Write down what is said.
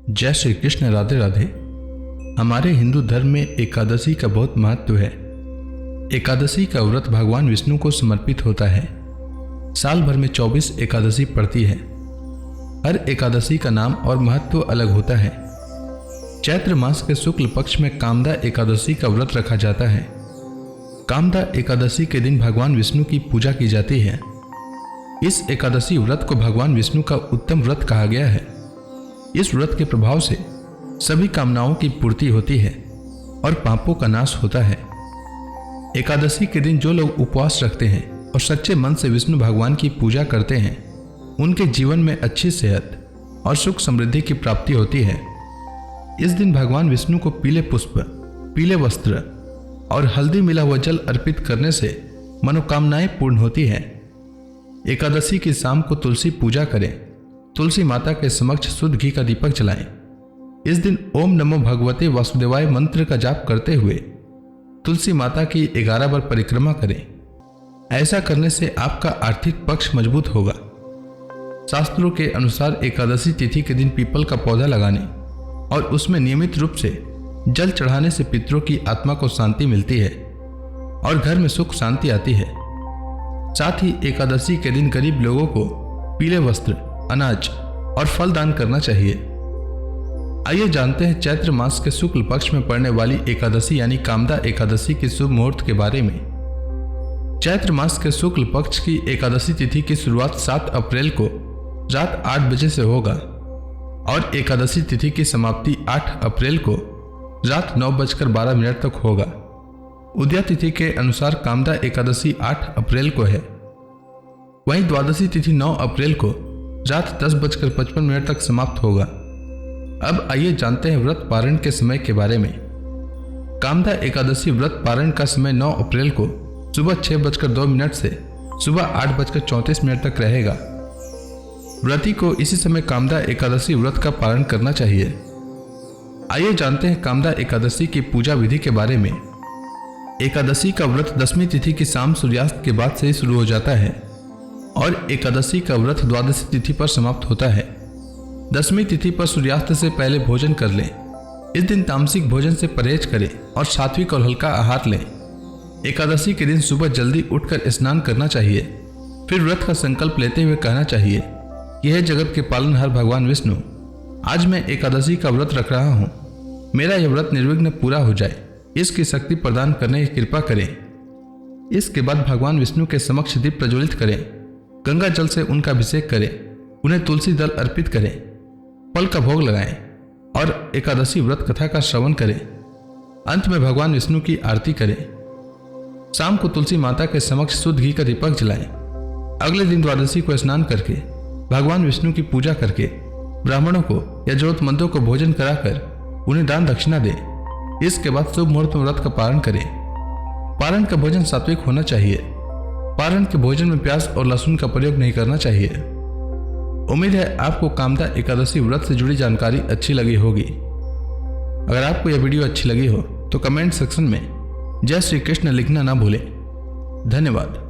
जय श्री कृष्ण। राधे राधे। हमारे हिंदू धर्म में एकादशी का बहुत महत्व है। एकादशी का व्रत भगवान विष्णु को समर्पित होता है। साल भर में 24 एकादशी पड़ती है। हर एकादशी का नाम और महत्व अलग होता है। चैत्र मास के शुक्ल पक्ष में कामदा एकादशी का व्रत रखा जाता है। कामदा एकादशी के दिन भगवान विष्णु की पूजा की जाती है। इस एकादशी व्रत को भगवान विष्णु का उत्तम व्रत कहा गया है। इस व्रत के प्रभाव से सभी कामनाओं की पूर्ति होती है और पापों का नाश होता है। एकादशी के दिन जो लोग उपवास रखते हैं और सच्चे मन से विष्णु भगवान की पूजा करते हैं, उनके जीवन में अच्छी सेहत और सुख समृद्धि की प्राप्ति होती है। इस दिन भगवान विष्णु को पीले पुष्प, पीले वस्त्र और हल्दी मिला हुआ जल अर्पित करने से मनोकामनाएं पूर्ण होती है। एकादशी की शाम को तुलसी पूजा करें। तुलसी माता के समक्ष शुद्ध घी का दीपक जलाएं। इस दिन ओम नमो भगवते वासुदेवाय मंत्र का जाप करते हुए तुलसी माता की 11 बार परिक्रमा करें। ऐसा करने से आपका आर्थिक पक्ष मजबूत होगा। शास्त्रों के अनुसार एकादशी तिथि के दिन पीपल का पौधा लगाने और उसमें नियमित रूप से जल चढ़ाने से पितरों की आत्मा को शांति मिलती है और घर में सुख शांति आती है। साथ ही एकादशी के दिन गरीब लोगों को पीले वस्त्र, अनाज और फल दान करना चाहिए। आइए जानते हैं चैत्र मास के शुक्ल पक्ष में पड़ने वाली एकादशी यानी कामदा एकादशी के शुभ मुहूर्त के बारे में। चैत्र मास के शुक्ल पक्ष की एकादशी तिथि की शुरुआत 7 अप्रैल को रात 8 बजे से होगा और एकादशी तिथि की समाप्ति 8 अप्रैल को रात 9:12 तक होगा। उदया तिथि के अनुसार कामदा एकादशी 8 अप्रैल को है। वहीं द्वादशी तिथि 9 अप्रैल को रात 10:55 तक समाप्त होगा। अब आइए जानते हैं व्रत पारण के समय के बारे में। कामदा एकादशी व्रत पारण का समय 9 अप्रैल को सुबह 6:02 से सुबह 8:34 तक रहेगा। व्रती को इसी समय कामदा एकादशी व्रत का पारण करना चाहिए। आइए जानते हैं कामदा एकादशी की पूजा विधि के बारे में। एकादशी का व्रत 10वीं तिथि की शाम सूर्यास्त के बाद से ही शुरू हो जाता है और एकादशी का व्रत द्वादशी तिथि पर समाप्त होता है। 10वीं तिथि पर सूर्यास्त से पहले भोजन कर लें। इस दिन तामसिक भोजन से परहेज करें और सात्विक और हल्का आहार लें। एकादशी के दिन सुबह जल्दी उठकर स्नान करना चाहिए। फिर व्रत का संकल्प लेते हुए कहना चाहिए, यह जगत के पालनहार भगवान विष्णु, आज मैं एकादशी का व्रत रख रहा हूँ। मेरा यह व्रत निर्विघ्न पूरा हो जाए, इसकी शक्ति प्रदान करने की कृपा करें। इसके बाद भगवान विष्णु के समक्ष दीप प्रज्वलित करें। गंगा जल से उनका अभिषेक करें। उन्हें तुलसी दल अर्पित करें। फल का भोग लगाएं और एकादशी व्रत कथा का श्रवण करें। अंत में भगवान विष्णु की आरती करें। शाम को तुलसी माता के समक्ष शुद्ध घी का दीपक जलाएं। अगले दिन द्वादशी को स्नान करके भगवान विष्णु की पूजा करके ब्राह्मणों को या जरूरतमंदों को भोजन कराकर उन्हें दान दक्षिणा दें। इसके बाद शुभ मुहूर्त में व्रत का पारण करें। पारण का भोजन सात्विक होना चाहिए। पारण के भोजन में प्याज और लहसुन का प्रयोग नहीं करना चाहिए। उम्मीद है आपको कामदा एकादशी व्रत से जुड़ी जानकारी अच्छी लगी होगी। अगर आपको यह वीडियो अच्छी लगी हो तो कमेंट सेक्शन में जय श्री कृष्ण लिखना ना भूलें। धन्यवाद।